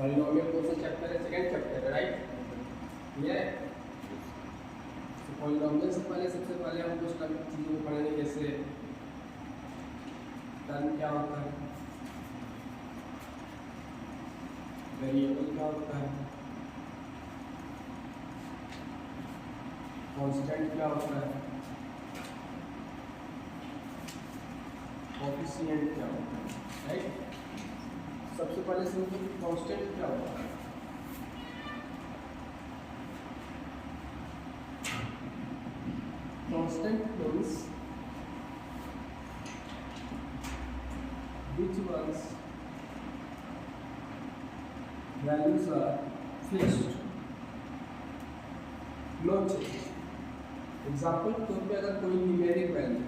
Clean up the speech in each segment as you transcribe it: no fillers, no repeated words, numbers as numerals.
Polynomial कौन सा chapter है? सेकंड चैप्टर है, राइट? क्लियर है? तो पॉलिनोमियल से पहले सबसे पहले हम कुछ चीज़ों को पढ़ेंगे, जैसे टर्म क्या होता है, वेरिएबल क्या होता है, कांस्टेंट क्या होता है, कोएफिशिएंट क्या होता है, राइट? सबसे पहले समझो कि कांस्टेंट क्या होता है। Constant means which ones values are fixed, no change. Example के तौर पे अगर कोई न्यूमेरिक वैल्यू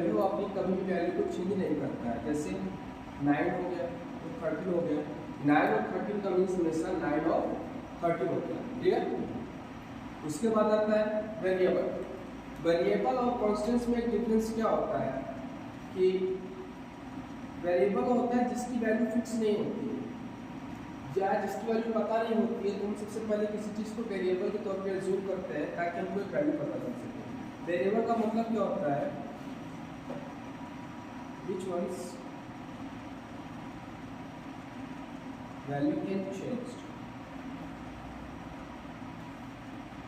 है वो अपनी कभी भी वैल्यू को चेंज नहीं करता है। जैसे 9 हो गया तो 13 हो गया, 9 और 13 का मीन्स हमेशा 9 और 13 होता है, ठीक है? उसके बाद आता है वेरिएबल। वेरिएबल और कॉन्स्टेंट्स में एक डिफरेंस क्या होता है कि वेरिएबल होता है जिसकी वैल्यू फिक्स नहीं होती है, या जिसकी वैल्यू पता नहीं होती है, तो हम सबसे पहले किसी चीज़ को वेरिएबल के तौर पर अज्यूम करते हैं ताकि हमको एक वैल्यू पता चल सके। वेरिएबल का मतलब क्या होता है? which ones value can change।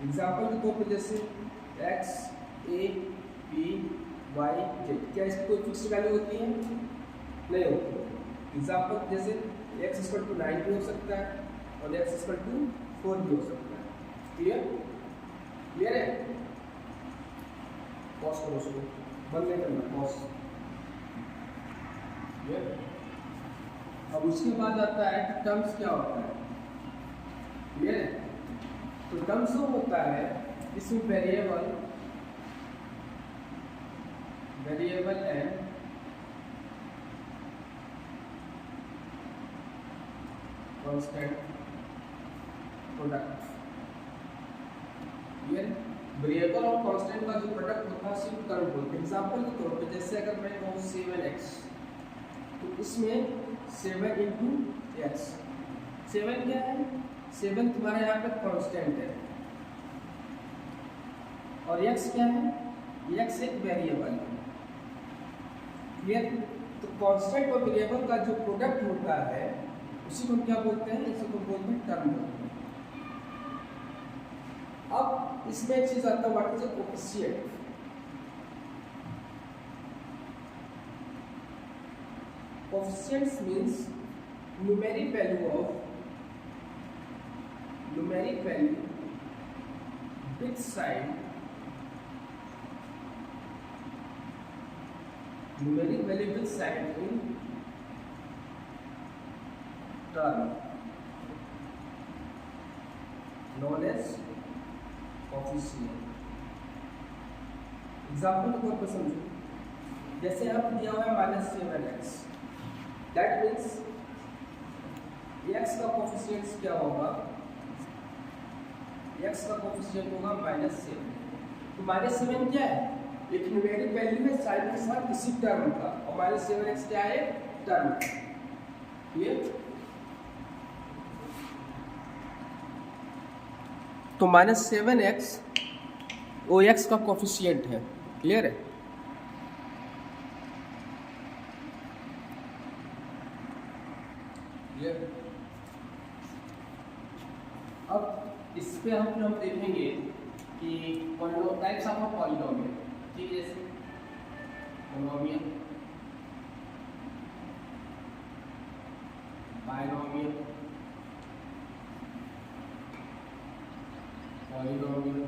Example के तौर पर जैसे x, a, b, y, z, क्या इसकी कोई फिक्स्ड वैल्यू होती है? नहीं होती। एग्जाम्पल जैसे x इक्वल टू 9 भी हो सकता है और x इक्वल टू 4 भी हो सकता है। क्लियर? क्लियर है? पॉज करो, उसको बंद नहीं करना, पॉज। अब उसके बाद आता है कि टर्म्स क्या होता है। क्लियर है? तो टर्म्स वो होता है जिसमें variable and constant product. Clear? Variable और कांस्टेंट का जो प्रोडक्ट होता है सिर्फ टर्म बोलते हैं। एग्जाम्पल के तौर पे जैसे अगर मैं कहूँ 7x, तो इसमें 7 इंटू एक्स, 7 क्या है? 7 तुम्हारा यहाँ पे कांस्टेंट है, और x क्या है? x एक वेरिएबल है। क्लियर? तो कांस्टेंट और वेरिएबल का जो प्रोडक्ट होता है उसी को हम क्या बोलते हैं? इसी को बोलते हैं टर्म बोलते हैं। अब इसमें एक चीज आता है, what is a coefficient. Coefficients means numeric value which side in term known as coefficient। Example के तौर पर समझो, जैसे यहाँ दिया हुआ है -7x, दैट मीन्स x का कोएफिशिएंट क्या होगा? x का कोएफिशिएंट होगा -7। तो -7 क्या है? एक न्यूमेरिक वैल्यू है साइड के साथ किसी टर्म का, और -7x क्या है? टर्म। क्लियर? तो -7x वो x का कोएफिशिएंट है। क्लियर है? अब इस पे हम देखेंगे कि टाइप्स ऑफ पॉलिनोमियल, ठीक है? जैसे monomial, binomial, polynomial,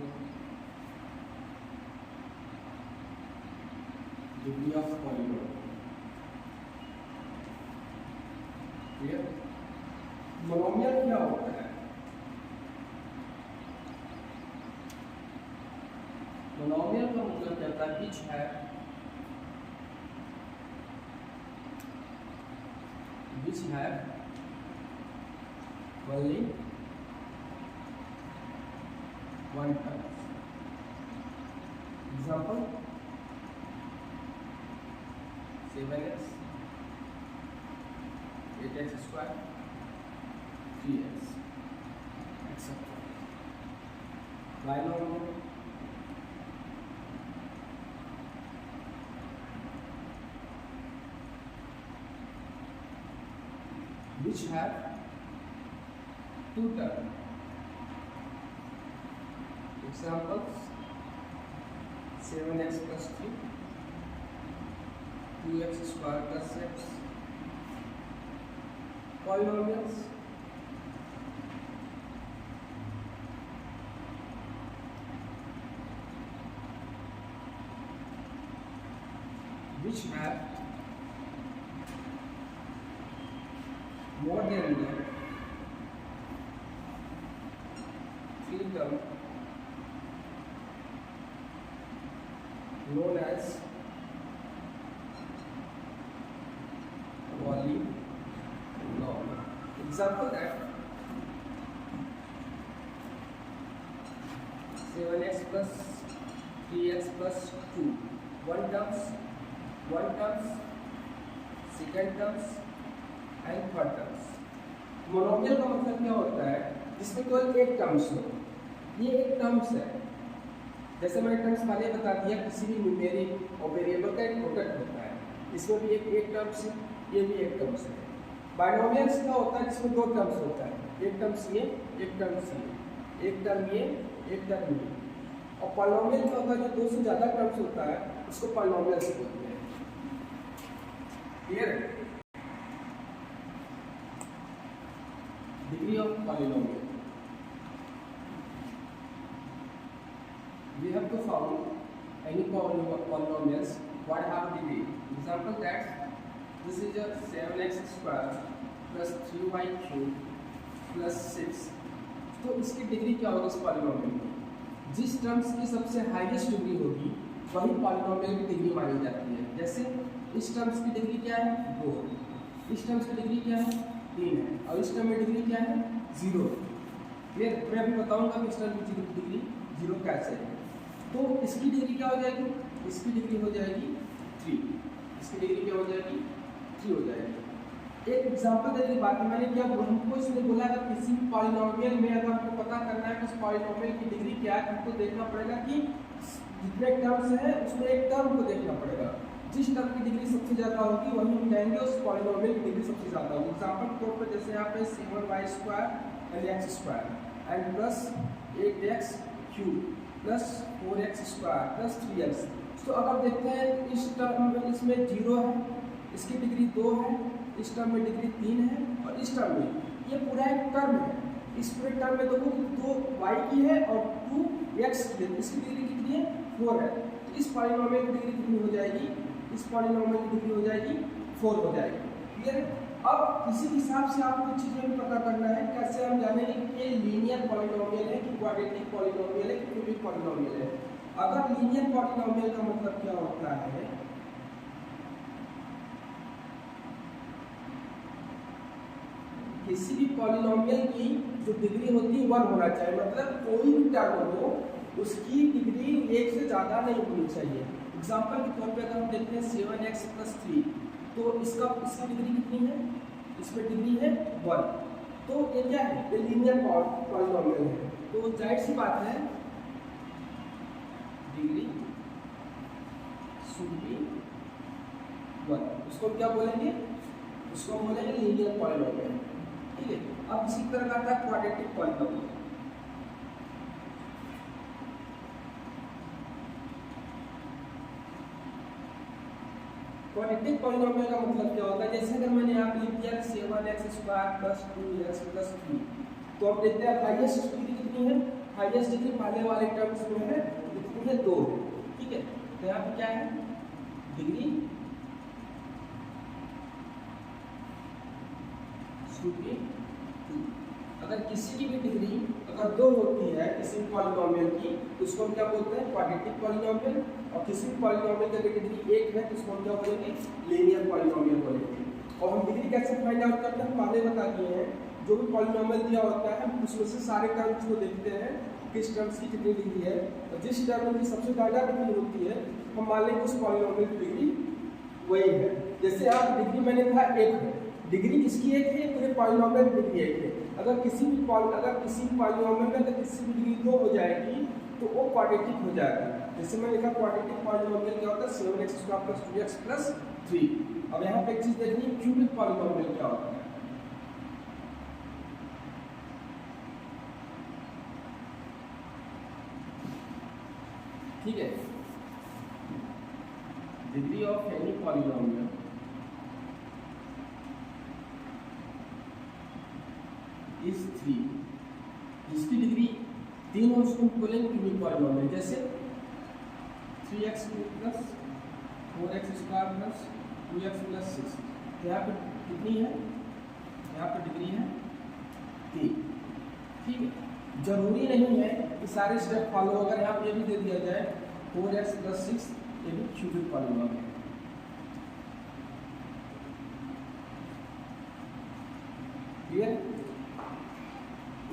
degree of polynomial. Clear? Monomial क्या होता है? मोनोमियल का मतलब क्या होता है? which have only one term। Example 7x x square 3x etcetera binomial which have two terms. Examples: 7x plus 3, 2x square plus x. Polynomials which have more than the 3 term known as polynomial. Example that 7x plus 3x plus 2, one terms, second terms and third terms. Monomial का मतलब क्या होता है? जिसमें केवल एक terms हो। ये एक टर्म्स है, जैसे मैंने टर्म्स पहले बता दिया, किसी भी न्यूमेरिक और वेरिएबल का एक प्रोडक्ट होता है, इसमें भी एक टर्म्स है, ये भी एक टर्म्स है। बाइनोमियल्स का होता है जिसमें दो टर्म्स होता है, एक टर्म्स ये, एक टर्म्स ये, एक टर्म ये, एक टर्म ये। और पॉलिनोमियल का होता है जो दो से ज़्यादा टर्म्स होता है, उसको पॉलिनोमियल्स बोलते हैं। क्लियर है? Degree of polynomial. We have to found any polynomials what have degree. Example that this is a 7x square plus 3y cube plus 6. तो इसकी डिग्री क्या होगी इस पॉलिनोमियल की? जिस टर्म्स की सबसे हाईएस्ट डिग्री होगी वही पॉलिनोमियल की डिग्री मानी जाती है। जैसे इस टर्म्स की डिग्री क्या है? 2। इस टर्म्स की डिग्री क्या है? 3 है। और इस टर्म में डिग्री क्या है? 0। क्लियर? मैं अभी बताऊंगा कि इस टर्म की डिग्री 0 कैसे है। तो इसकी डिग्री क्या हो जाएगी? इसकी डिग्री हो जाएगी 3। इसकी डिग्री क्या हो जाएगी? 3 हो जाएगी। एक एग्जांपल देने की बात है, मैंने क्या बोला, हमको इसने बोला अगर किसी पॉलिनोमियल में अगर हमको पता करना है कि उस पॉलिनोमियल की डिग्री क्या है, हमको देखना पड़ेगा कि जितने टर्म्स हैं उसमें एक टर्म को देखना पड़ेगा। जिस टर्म की डिग्री सबसे ज़्यादा होगी वही हम कहेंगे उस पॉलिनोमियल की डिग्री सबसे ज़्यादा होगी। एग्जांपल के तौर पर जैसे यहाँ पे 7y square and x square and plus 8x cube plus 4x square plus 3x। तो अगर देखते हैं इस टर्म में इसमें 0 है, इसकी डिग्री 2 है, इस टर्म में डिग्री 3 है और इस टर्म में ये पूरा एक टर्म है। इस पूरे टर्म में देखो कि 2y की है और 2x की है, इसकी डिग्री कितनी है? 4 है। तो इस पॉलिनोमियल की डिग्री कितनी हो जाएगी? इस पॉलिनोमियल की डिग्री हो जाएगी 4 हो जाएगी। क्लियर है? अब इसी हिसाब से आपको चीज़ें भी पता करना है, कैसे हम जानेंगे कि ये लीनियर पॉलिनोमियल है कि क्वाड्रेटिक पॉलिनोमियल है कि क्यूबिक पॉलिनोमियल है। अगर लीनियर पॉलिनोमियल का मतलब क्या होता है? किसी भी पॉलिनोमियल की जो डिग्री होती है 1 होना चाहिए, मतलब कोई भी टर्म हो उसकी डिग्री 1 से ज़्यादा नहीं होनी चाहिए। एग्जाम्पल के तौर पे अगर हम देखते हैं 7x plus 3, तो इसकी डिग्री कितनी है? इसमें डिग्री है 1। तो ये क्या है? ये लीनियर पॉलिनोमियल है। तो जाहिर सी बात है डिग्री शुड बी 1। उसको क्या बोलेंगे? उसको हम बोलेंगे लीनियर पॉलिनोमियल। ठीक है? अब इसी तरह का आता है क्वाड्रेटिक पॉलिनोमियल। क्वाड्रेटिक पॉलिनोमियल का मतलब क्या होता है? जैसे अगर मैंने यहाँ पे लिख दिया 7x square plus 2x plus 3, तो हम देखते हैं हाईएस्ट डिग्री कितनी है? हाईएस्ट डिग्री पहले वाले टर्म्स में है, कितनी है? 2 है। ठीक है? तो यहाँ पे क्या है? Degree should be 2। अगर किसी की भी डिग्री अगर 2 होती है किसी भी पॉलिनोमियल की, तो उसको हम क्या बोलते हैं? Quadratic polynomial. और किसी भी पॉलिनोमियल की अगर डिग्री 1 है तो उसको हम क्या बोलेंगे? लीनियर पॉलिनोमियल बोलेंगे। और हम डिग्री कैसे फाइंड आउट करते हैं? पहले बता दिए हैं, जो भी पॉलिनोमियल दिया होता है उसमें से सारे टर्म्स को देखते हैं किस टर्म्स की कितनी डिग्री है, और जिस टर्म की सबसे ज़्यादा डिग्री होती है हम मान लेंगे उस पॉलिनोमियल की डिग्री वही है। जैसे आप डिग्री मैंने कहा 1 है, डिग्री किसकी एक है, तो ये पॉलिनोमियल डिग्री एक है। अगर किसी भी पॉलिनोमियल में अगर किसी भी डिग्री 2 हो जाएगी तो वो क्वाड्रेटिक हो जाएगा। जैसे मैं लिखा क्वाड्रेटिक पॉलिनोमियल क्या होता है 7x² + 2x + 3। अब यहाँ पे एक चीज देखनी है, क्यूबिक पॉलिनोमियल क्या होता है। ठीक है, degree of any polynomial is 3, जिसकी डिग्री 3 हो उसको बोलेंगे क्यूबिक पॉलिनोमियल। जैसे 3x³ + 4x² + 2x + 6, यहाँ पे कितनी है, यहाँ पे डिग्री है 3। ठीक है, जरूरी नहीं है कि सारे स्टेप फॉलो, अगर यहाँ पे ये भी दे दिया जाए 4x + 6, ये भी क्यूबिक पॉलिनोमियल है। क्लियर।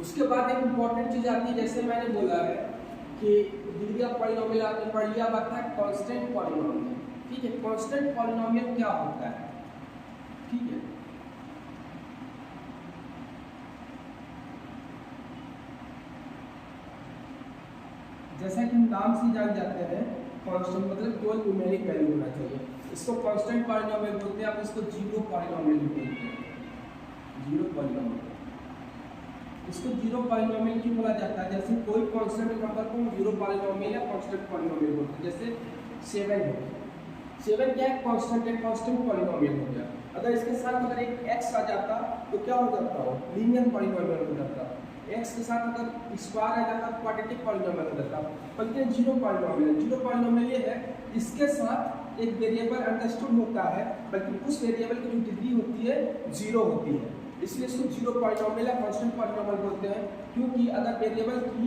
उसके बाद एक इंपॉर्टेंट चीज आती है, जैसे मैंने बोला है कि डिग्री ऑफ पॉलिनोमियल आपने पढ़ लिया, बात है कांस्टेंट पॉलिनोमियल। ठीक है, कांस्टेंट पॉलिनोमियल क्या होता है। ठीक है, जैसा कि हम नाम से जान जाते हैं, कांस्टेंट मतलब केवल न्यूमेरिक वैल्यू होना चाहिए। इसको कांस्टेंट पॉलिनोमियल बोलते हैं, आप इसको जीरो पॉलिनोमियल भी बोलते हैं, जीरो पॉलिनोमियल। इसको जीरो पॉलिनोमियल क्यों बोला जाता है, जैसे कोई कांस्टेंट नंबर को जीरो पॉलिनोमियल या कांस्टेंट पॉलिनोमियल बोलते हैं। जैसे 7 है, 7 क्या है, कांस्टेंट है, कांस्टेंट पॉलिनोमियल हो गया। अगर इसके साथ अगर एक x आ जाता तो क्या हो जाता हो, लीनियर पॉलिनोमियल हो जाता। x के साथ अगर स्क्वायर आ जाता तो क्वाड्रेटिक पॉलिनोमियल हो जाता। बल्कि जीरो पॉलिनोमियल, जीरो पॉलिनोमियल ये है इसके साथ एक वेरिएबल अंडरस्टूड होता है, बल्कि उस वेरिएबल की जो डिग्री होती है 0 होती है, इसलिए इसको जीरो पॉलिनोमियल या कांस्टेंट पॉलिनोमियल बोलते हैं। क्योंकि अगर वेरिएबल की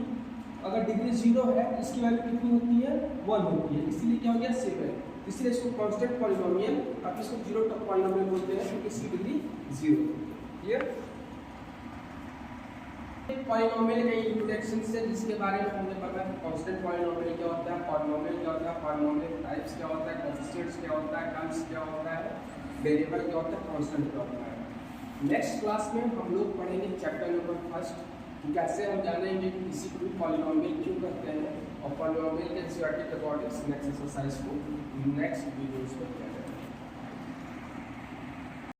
अगर डिग्री 0 है, इसकी वैल्यू कितनी होती है, 1 होती है, इसीलिए क्या हो गया 7। इसलिए इसको कांस्टेंट पॉलिनोमियल, आप इसको जीरो पॉलिनोमियल बोलते हैं क्योंकि इसकी डिग्री 0। क्लियर। पॉलिनोमियल के इंट्रोडक्शन से जिसके बारे में हमने पढ़ा है, कांस्टेंट पॉलिनोमियल क्या होता है, पॉलिनोमियल क्या होता है, पॉलिनोमियल टाइप्स क्या होता है, कोएफिशिएंट्स क्या होता है, टर्म्स क्या होता है, वेरिएबल क्या होता है, कांस्टेंट क्या होता है। नेक्स्ट क्लास में हम लोग पढ़ेंगे चैप्टर नंबर 1 कि कैसे हम जानेंगे कि किसी को पॉलिनोमियल क्यों कहते हैं, और पॉलिनोमियल के ज्योमेट्रिक अकॉर्डिंग नेक्स्ट एक्सरसाइज को नेक्स्ट वीडियोस में